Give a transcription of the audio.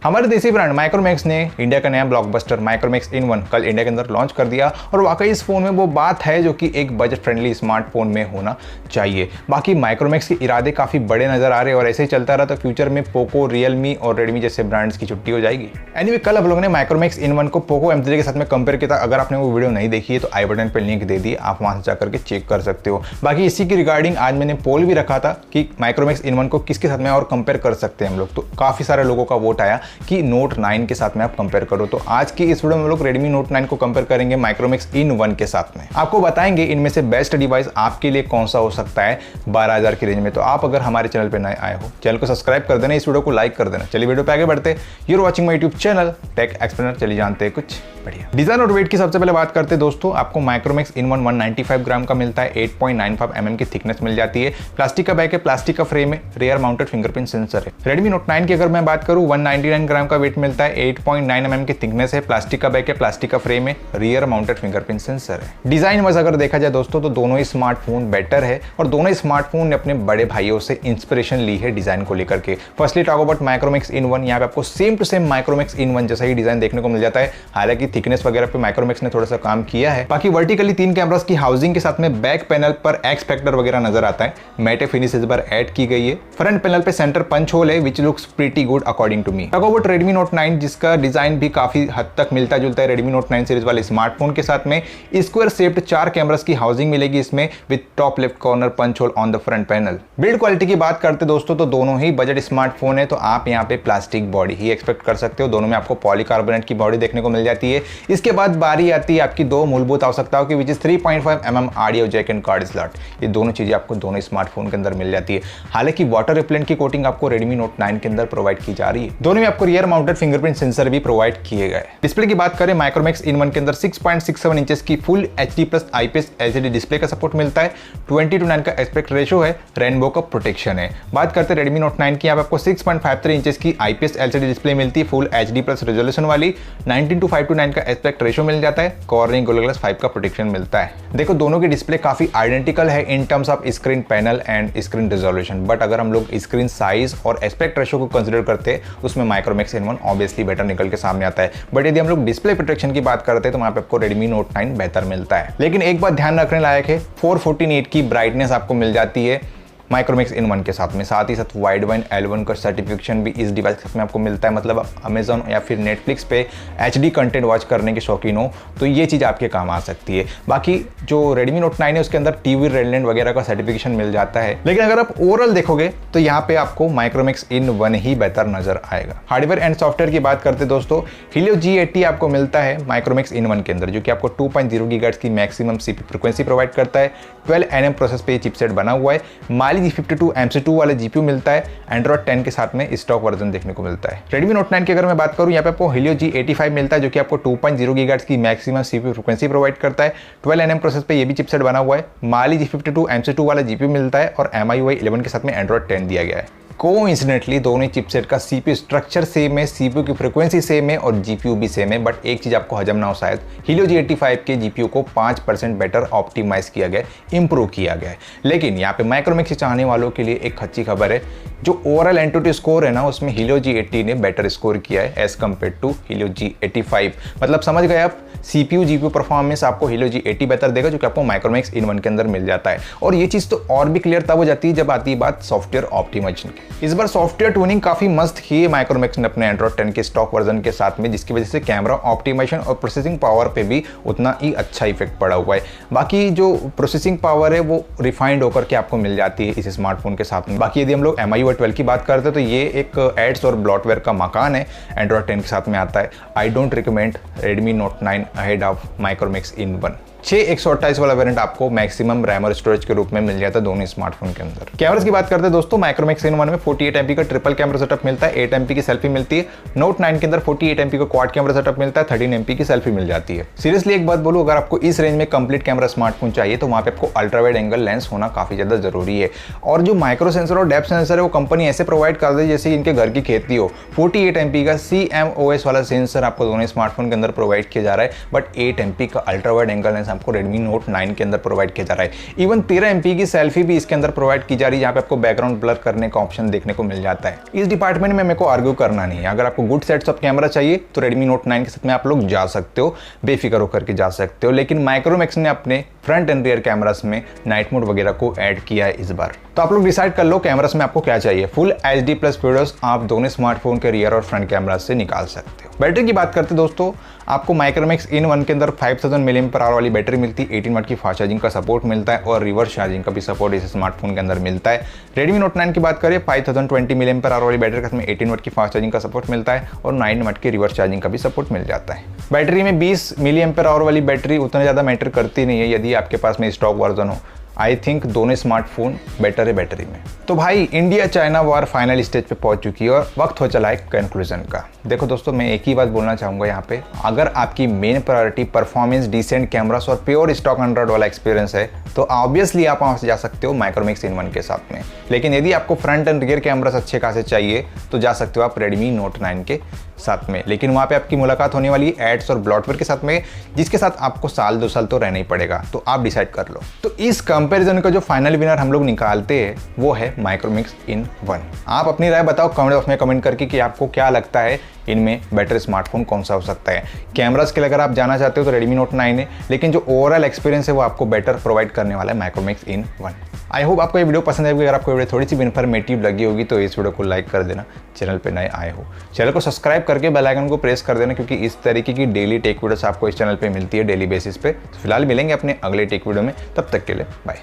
हमारे देसी brand Micromax ने इंडिया का नया ब्लॉकबस्टर माइक्रोमैक्स इन 1 कल इंडिया के अंदर लॉन्च कर दिया और वाकई इस फोन में वो बात है जो कि एक बजट फ्रेंडली स्मार्टफोन में होना चाहिए। बाकी माइक्रोमैक्स के इरादे काफी बड़े नजर आ रहे हैं और ऐसे ही चलता रहा तो फ्यूचर में पोको, रियलमी और रेडमी जैसे ब्रांड्स की छुट्टी हो जाएगी। एनीवे, कल हम लोगों ने माइक्रोमैक्स इन 1 को पोको M3 के साथ में कंपेयर किया था। अगर आपने वो वीडियो नहीं देखी है तो आई बटन पर लिंक दे दी, आप वहां से जाकर के चेक कर सकते हो। बाकी इसी की रिगार्डिंग आज मैंने पोल भी रखा था कि माइक्रोमैक्स इन 1 को किसके साथ में और कंपेयर कर सकते हैं हम लोग। तो काफी सारे लोगों का वोट आया कि नोट 9 के साथ में आप कंपेयर करो। तो आज की इस वीडियो में हम लोग Redmi Note 9 को कंपेयर करेंगे माइक्रोमैक्स इन 1 के साथ में। आपको बताएंगे इनमें से बेस्ट डिवाइस आपके लिए कौन सा हो सकता है 12,000 की रेंज में। तो आप अगर हमारे चैनल पे नए आए हो, चैनल को सब्सक्राइब कर देना, इस वीडियो को लाइक कर देना। चलिए वीडियो पे आगे बढ़ते। You are watching my YouTube channel Tech Explainer. चलिए जानते हैं कुछ बढ़िया डिजाइन और वेट की। सबसे पहले बात करते हैं दोस्तों, आपको माइक्रोमैक्स इन 1 195 ग्राम का मिलता है, 8.95 mm की थिकनेस मिल जाती है। प्लास्टिक का बैक है, प्लास्टिक का फ्रेम है, रियर माउंटेड फिंगरप्रिंट सेंसर है। Redmi Note 9 की अगर मैं बात करूं 199 ग्राम का वेट मिलता है, 8.9 mm की थिकनेस है, प्लास्टिक का बैक है, प्लास्टिक का फ्रेम है, रियर माउंटेड फिंगरप्रिंट सेंसर है। डिजाइन वाइज अगर देखा जाए दोस्तों तो दोनों ही स्मार्टफोन बेटर है और दोनों ही स्मार्टफोन ने अपने बड़े भाइयों से इंस्पिरेशन ली है डिजाइन को लेकर के। Firstly talk about Micromax in 1, यहाँ पे आपको same to same Micromax in 1 जैसा ही डिजाइन देखने को मिल जाता है। हालांकि थिकनेस वगैरह पे माइक्रोमैक्स ने थोड़ा सा काम किया है। बाकी वर्टिकली 3 कैमरास की हाउसिंग के साथ में बैक पैनल पर एक्स फैक्टर वगैरह नजर आता है। मैटे फिनिश इस बार ऐड की गई है। फ्रंट पैनल पे सेंटर पंच होल है which looks pretty good according to me. Talk about Redmi Note 9 जिसका डिजाइन भी काफी हद तक मिलता जुलता है Redmi Note 9 सीरीज वाले स्मार्टफोन के साथ में। स्क्वायर शेप्ड 4 कैमरास की हाउसिंग मिलेगी इसमें with top left corner punch hole on the front panel. Build quality की बात करते दोस्तों तो दोनों ही बजट स्मार्टफोन है, तो आप यहाँ पे प्लास्टिक बॉडी ही एक्सपेक्ट कर सकते हो। दोनों में आपको पॉलीकार्बोनेट की बॉडी देखने को मिल जाती है। इसके बाद बारी आती है आपकी दो मूलभूत आवश्यकताओं की, which is 3.5 mm audio jack and card slot. ये दोनों चीजें आपको दोनों स्मार्टफोन के अंदर मिल जाती है। हालांकि वाटर रिपेलेंट की कोटिंग आपको Redmi Note 9 के अंदर प्रोवाइड की जा रही है। दोनों में आपको रियर माउंटेड फिंगरप्रिंट सेंसर भी प्रोवाइड किए गए। डिस्प्ले की बात करें माइक्रोमैक्स इन 1 के अंदर 6.67 इंचेस की full HD+ IPS LCD display का सपोर्ट मिलता है। 20:9 का एस्पेक्ट रेशो है, रेनबो का प्रोटेक्शन है। बात करते हैं Redmi Note 9 की, यहाँ पे आपको 6.53 इंचेस की IPS LCD डिस्प्ले मिलती है, फुल HD+ रेजोल्यूशन वाली। 19:5:9 का एस्पेक्ट रेशो मिल जाता है, कॉर्निंग गोरिल्ला ग्लास 5 का प्रोटेक्शन मिलता है। देखो दोनों की डिस्प्ले काफी आइडेंटिकल है in terms of screen panel and screen resolution, but अगर हम लोग स्क्रीन साइज और एस्पेक्ट रेशो को कंसीडर करते हैं उसमें माइक्रोमैक्स इन 1 ऑब्वियसली बेटर निकल के सामने आता है। बट यदि हम लोग डिस्प्ले प्रोटेक्शन की बात करते हैं तो वहां पे आपको Redmi Note 9 बेहतर मिलता है। लेकिन एक बात ध्यान रखने लायक है, 414:8 की ब्राइटनेस आपको मिल जाती है माइक्रोमैक्स इन 1 के साथ में। साथ ही साथ वाइड वाइन L1 का सर्टिफिकेशन भी इस डिवाइस के साथ में आपको मिलता है। मतलब अमेजॉन या फिर नेटफ्लिक्स पे HD कंटेंट वॉच करने के शौकीन हो तो ये चीज़ आपके काम आ सकती है। बाकी जो Redmi Note 9 है उसके अंदर TV रेडलेंट वगैरह का सर्टिफिकेशन मिल जाता है। लेकिन अगर आप ओवरऑल देखोगे तो यहाँ पे आपको माइक्रोमैक्स इन 1 ही बेहतर नजर आएगा। हार्डवेयर एंड सॉफ्टवेयर की बात करते दोस्तों, Helio G80 आपको मिलता है माइक्रोमैक्स इन 1 के अंदर, जो कि आपको 2.0 GHz की मैक्सिमम CPU फ्रीक्वेंसी प्रोवाइड करता है। 12 nm प्रोसेस पे चिपसेट बना हुआ है। माली G52 MC2 वाले GPU मिलता है। Android 10 के साथ में स्टॉक वर्जन देखने को मिलता है। Redmi Note 9 की अगर मैं बात करूं, यहाँ पे आपको Helio G85 मिलता है, जो कि आपको 2.0 GHz की मैक्सिमम CPU फ्रीक्वेंसी प्रोवाइड करता है। 12 nm प्रोसेस पे ये भी चिपसेट बना हुआ है। Mali G52 MC2 वाला GPU मिलता है और MIUI 11 के साथ में Android 10 दिया गया है। कोइंसिडेंटली दोनों चिपसेट का CPU स्ट्रक्चर सेम है, CPU की फ्रीक्वेंसी सेम है और GPU भी सेम है, बट एक चीज आपको हजम ना हो शायद, Helio G85 के GPU को 5% बेटर ऑप्टिमाइज किया गया, इंप्रूव किया गया है। लेकिन यहाँ पे माइक्रोमैक्स के चाहने वालों के लिए एक अच्छी खबर है, जो ओवरऑल एंटिटी स्कोर है ना उसमें Helio G80 ने बेटर स्कोर किया है as compare to Helio G85। मतलब समझ गए आप, CPU GPU परफॉर्मेंस आपको Helio G80 बेहतर देगा, जो कि आपको माइक्रोमैक्स इन 1 के अंदर मिल जाता है। और ये चीज तो और भी क्लियर तब हो जाती है जब आती है बात सॉफ्टवेयर ऑप्टिमाइजेशन की। इस बार सॉफ्टवेयर ट्यूनिंग काफी मस्त की है माइक्रोमैक्स ने अपने Android 10 के स्टॉक वर्जन के साथ में, जिसकी वजह से कैमरा ऑप्टिमाइजेशन और प्रोसेसिंग पावर पे भी उतना ही अच्छा इफेक्ट पड़ा हुआ है। बाकी जो प्रोसेसिंग पावर है वो रिफाइंड होकर के आपको मिल जाती है इस स्मार्टफोन के साथ में। बाकी यदि हम लोग MIUI 12 की बात करते हैं तो ये एक एड्स और ब्लॉटवेयर का मकान है, Android 10 के साथ में आता है। I don't recommend Redmi Note 9 ahead of Micromax in 1। 6/128 वाला वेरिएंट आपको मैक्सिमम रैम और स्टोरेज के रूप में मिल जाता है दोनों स्मार्टफोन के अंदर। कैमरास की बात करते हैं दोस्तों, माइक्रोमैक्स इन 1 में 48 MP का ट्रिपल कैमरा सेटअप मिलता है, 8 MP की सेल्फी मिलती है। Note 9 के अंदर 48 MP का क्वाड कैमरा सेटअप मिलता है, 13 MP की सेल्फी मिल जाती है। सीरियसली एक बात बोलूं, अगर आपको इस रेंज में कंप्लीट कैमरा स्मार्टफोन चाहिए तो वहां पे आपको अल्ट्रा वाइड एंगल लेंस होना काफी ज्यादा जरूरी है। और जो माइक्रो सेंसर और डेप्थ सेंसर है वो कंपनी ऐसे प्रोवाइड कर दे जैसे इनके घर की खेती हो। 48 MP का CMOS वाला सेंसर आपको दोनों स्मार्टफोन के अंदर प्रोवाइड किया जा रहा है, बट 8 MP का अल्ट्रा वाइड एंगल लेंस आपको Redmi Note 9 के अंदर प्रोवाइड किया जा रहा है। इवन 13 MP की सेल्फी भी इसके अंदर प्रोवाइड की जा रही है, जहाँ पे आपको बैकग्राउंड ब्लर करने का ऑप्शन देखने को मिल जाता है। इस डिपार्टमेंट में मेरे को आर्ग्यू करना नहीं है। अगर आपको गुड सेट्स ऑफ कैमरा चाहिए तो Redmi Note 9 के साथ में आप लोग जा सकते हो, बेफिक्र होकर के जा सकते हो। लेकिन माइक्रोमैक्स ने अपने फ्रंट एंड रियर कैमरास में नाइट मोड वगैरह को ऐड किया है इस बार। तो आप लोग डिसाइड कर लो कैमरास में आपको क्या चाहिए। फुल HD प्लस वीडियोस आप दोनों स्मार्टफोन के रियर और फ्रंट कैमरा से निकाल सकते हो। बैटरी की बात करते दोस्तों, आपको माइक्रोमैक्स इन 1 के अंदर 5000 mAh वाली बैटरी मिलती है, 18 वाट की फास्ट चार्जिंग का सपोर्ट मिलता है और रिवर्स चार्जिंग का भी सपोर्ट इस स्मार्टफोन के अंदर मिलता है। Redmi Note 9 की बात करें, 5020 mAh वाली बैटरी के साथ में 18 वाट की फास्ट चार्जिंग का सपोर्ट मिलता है और 9 वाट की रिवर्स चार्जिंग का भी सपोर्ट मिल जाता है। बैटरी में 20 mAh वाली बैटरी उतना ज़्यादा मैटर करती नहीं है यदि आपके पास में स्टॉक वर्जन हो। आई थिंक दोनों स्मार्टफोन बेटर है बैटरी में। तो भाई India China war final stage पे पहुंच चुकी है और वक्त हो चला है कंक्लूजन का। देखो दोस्तों, मैं एक ही बात बोलना चाहूँगा यहाँ पे, अगर आपकी main priority performance, decent cameras और प्योर स्टॉक एंड्रॉइड वाला एक्सपीरियंस है तो ऑब्वियसली आप वहाँ से जा सकते हो माइक्रोमैक्स इन 1 के साथ में। लेकिन यदि आपको फ्रंट एंड रियर कैमरास अच्छे खासे चाहिए तो जा सकते हो आप Redmi Note 9 के साथ में। लेकिन वहाँ पे आपकी मुलाकात होने वाली एड्स और ब्लॉटवेयर के साथ में, जिसके साथ आपको साल 2 साल तो रहना ही पड़ेगा। तो आप डिसाइड कर लो। तो इस कंपैरिजन का जो फाइनल विनर हम लोग निकालते हैं वो है माइक्रोमैक्स इन 1। आप अपनी राय बताओ कमेंट बॉक्स में कमेंट करके कि आपको क्या लगता है इनमें बेटर स्मार्टफोन कौन सा हो सकता है। कैमरास के लिए अगर आप जाना चाहते हो तो Redmi Note 9 है, लेकिन जो ओवरऑल एक्सपीरियंस है वो आपको बेटर प्रोवाइड करने वाला है माइक्रोमैक्स इन 1। आई होप आपको ये वीडियो पसंद आएगी। अगर आपको वीडियो थोड़ी सी भी इन्फॉर्मेटिव लगी होगी तो इस वीडियो को लाइक कर देना। चैनल पे नए आए हो चैनल को सब्सक्राइब करके बेल आइकन को प्रेस कर देना, क्योंकि इस तरीके की डेली टेक वीडियोस आपको इस चैनल पे मिलती है डेली बेसिस पे। तो फिलहाल मिलेंगे अपने अगले टेक वीडियो में, तब तक के लिए बाय।